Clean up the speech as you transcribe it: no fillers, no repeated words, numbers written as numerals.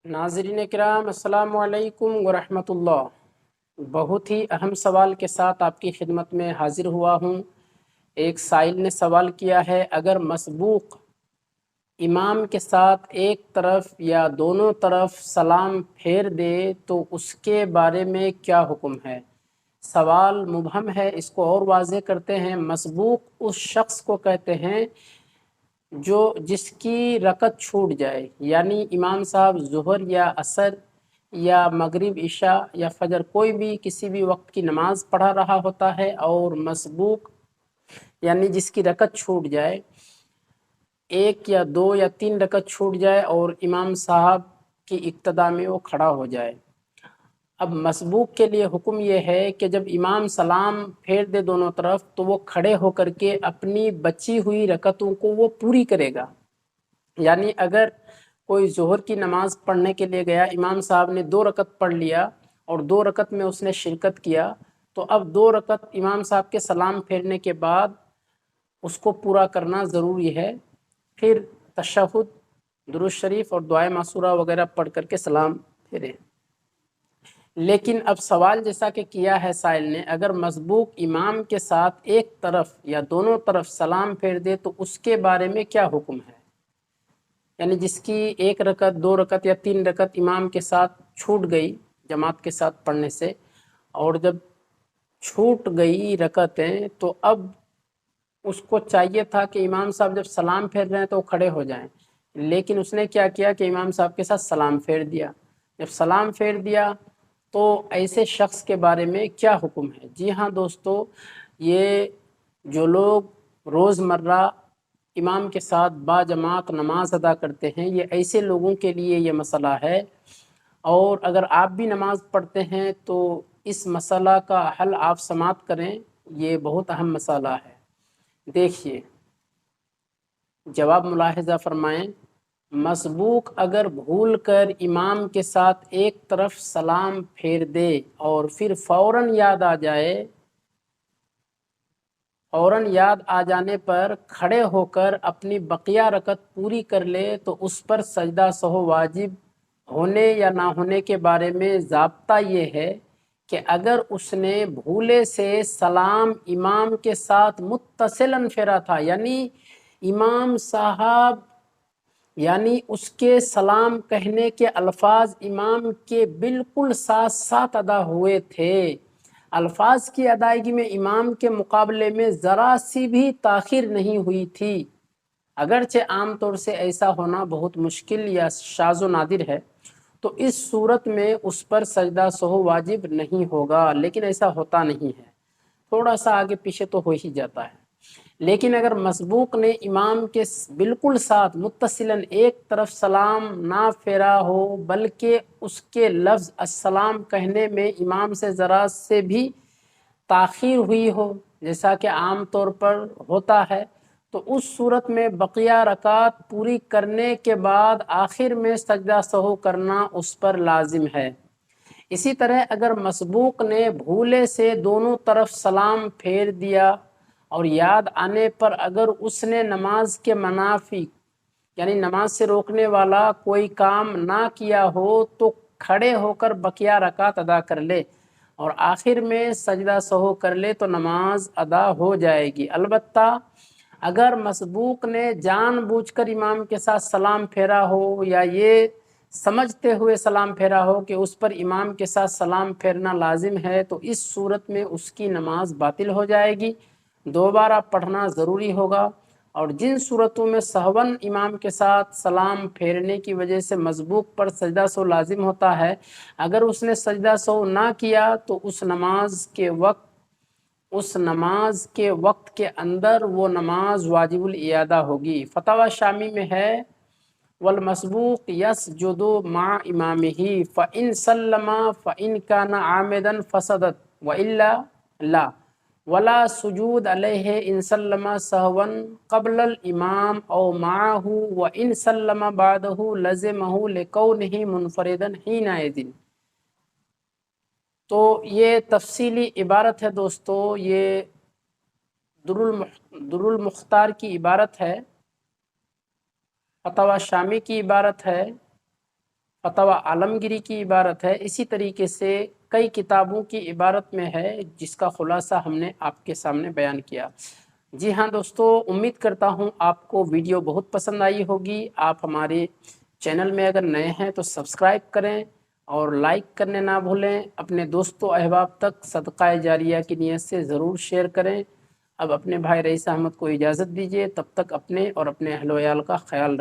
नाज़रीन किराम अस्सलामु अलैकुम वरहमतुल्लाह। बहुत ही अहम सवाल के साथ आपकी खिदमत में हाजिर हुआ हूँ। एक साइल ने सवाल किया है, अगर मसबूक इमाम के साथ एक तरफ या दोनों तरफ सलाम फेर दे तो उसके बारे में क्या हुक्म है। सवाल मुबहम है, इसको और वाज़ेह करते हैं। मसबूक उस शख्स को कहते हैं जो जिसकी रकत छूट जाए, यानी इमाम साहब ज़ुहर या असर या मगरिब इशा या फजर कोई भी किसी भी वक्त की नमाज पढ़ा रहा होता है और मसबूक यानी जिसकी रकत छूट जाए, एक या दो या तीन रकत छूट जाए और इमाम साहब की इक्तदा में वो खड़ा हो जाए। अब मसबूक के लिए हुक्म ये है कि जब इमाम सलाम फेर दे दोनों तरफ तो वो खड़े होकर के अपनी बची हुई रकतों को वो पूरी करेगा। यानी अगर कोई ज़ोहर की नमाज़ पढ़ने के लिए गया, इमाम साहब ने 2 रकत पढ़ लिया और 2 रकत में उसने शिरकत किया, तो अब 2 रकत इमाम साहब के सलाम फेरने के बाद उसको पूरा करना ज़रूरी है। फिर तशहुद, दुरूद शरीफ और दुआए मासूरा वगैरह पढ़ करके सलाम फेरें। लेकिन अब सवाल जैसा कि किया है साइल ने, अगर मसबूक इमाम के साथ एक तरफ या दोनों तरफ सलाम फेर दे तो उसके बारे में क्या हुक्म है। यानी जिसकी एक रकत, 2 रकत या 3 रकत इमाम के साथ छूट गई जमात के साथ पढ़ने से, और जब छूट गई रकतें तो अब उसको चाहिए था कि इमाम साहब जब सलाम फेर रहे हैं तो खड़े हो जाएं, लेकिन उसने क्या किया कि इमाम साहब के साथ सलाम फेर दिया। जब सलाम फेर दिया तो ऐसे शख्स के बारे में क्या हुक्म है। जी हाँ दोस्तों, ये जो लोग रोज़मर्रा इमाम के साथ बाजमात नमाज अदा करते हैं, ये ऐसे लोगों के लिए ये मसला है। और अगर आप भी नमाज पढ़ते हैं तो इस मसला का हल आप समात करें, ये बहुत अहम मसला है। देखिए, जवाब मुलाहिज़ा फरमाएं। मसबूक अगर भूल कर इमाम के साथ एक तरफ सलाम फेर दे और फिर फ़ौरन याद आ जाने पर खड़े होकर अपनी बकिया रकत पूरी कर ले तो उस पर सजदा सहो वाजिब होने या ना होने के बारे में ज़ाब्ता ये है कि अगर उसने भूले से सलाम इमाम के साथ मुत्तसिलन फेरा था, यानी इमाम साहब यानी उसके सलाम कहने के अल्फाज इमाम के बिल्कुल साथ साथ अदा हुए थे, अल्फाज की अदायगी में इमाम के मुकाबले में ज़रा सी भी ताख़ीर नहीं हुई थी। अगरचे आम तौर से ऐसा होना बहुत मुश्किल या शाज़ो नादिर है, तो इस सूरत में उस पर सजदा सहो वाजिब नहीं होगा, लेकिन ऐसा होता नहीं है, थोड़ा सा आगे पीछे तो हो ही जाता है। लेकिन अगर मसबूक ने इमाम के बिल्कुल साथ मुत्तसिलन एक तरफ सलाम ना फेरा हो बल्कि उसके लफ्ज़ अस्सलाम कहने में इमाम से ज़रा से भी ताख़ीर हुई हो, जैसा कि आम तौर पर होता है, तो उस सूरत में बकिया रकात पूरी करने के बाद आखिर में सजदा सहू करना उस पर लाजिम है। इसी तरह अगर मसबूक ने भूले से दोनों तरफ सलाम फेर दिया और याद आने पर अगर उसने नमाज के मनाफी यानी नमाज से रोकने वाला कोई काम ना किया हो तो खड़े होकर बकिया रकात अदा कर ले और आखिर में सजदा सहो कर ले तो नमाज अदा हो जाएगी। अलबत्ता अगर मसबूक ने जानबूझकर इमाम के साथ सलाम फेरा हो या ये समझते हुए सलाम फेरा हो कि उस पर इमाम के साथ सलाम फेरना लाजिम है, तो इस सूरत में उसकी नमाज बातिल हो जाएगी, दोबारा पढ़ना ज़रूरी होगा। और जिन सूरतों में सहवन इमाम के साथ सलाम फेरने की वजह से मसबूक पर सजदा सो लाजिम होता है, अगर उसने सजदा सो ना किया तो उस नमाज के वक्त के अंदर वो नमाज वाजिबुल इयादा होगी। फतवा शामी में है, वल मसबूक यसजुदु मा इमामिही फ़इन सल्लमा फ़इन काना आमिदन फसदत व इल्ला ला वला सुजूद अलैहि इन सल्लमा सहवन क़ब्लल इमाम औ माअहू व इन सल्लमा बादहू लज़िमहू लिकौनिही मुनफरिदन हीनाइज़िन। तो ये तफसीली इबारत है दोस्तों, ये दुरुल मुख्तार की इबारत है, फतवा शामी की इबारत है। فتویٰ عالمگیری کی عبارت ہے، اسی طریقے سے کئی کتابوں کی عبارت میں ہے جس کا خلاصہ ہم نے آپ کے سامنے بیان کیا۔ جی ہاں دوستو، امید کرتا ہوں آپ کو ویڈیو بہت پسند آئی ہوگی۔ آپ ہمارے چینل میں اگر نئے ہیں تو سبسکرائب کریں اور لائک کرنے نہ بھولیں، اپنے دوست و احباب تک صدقہ جاریہ کی نیت سے ضرور شیئر کریں۔ اب اپنے بھائی رئیس احمد کو اجازت دیجیے، تب تک اپنے اور اپنے اہل و عیال کا خیال رکھیں۔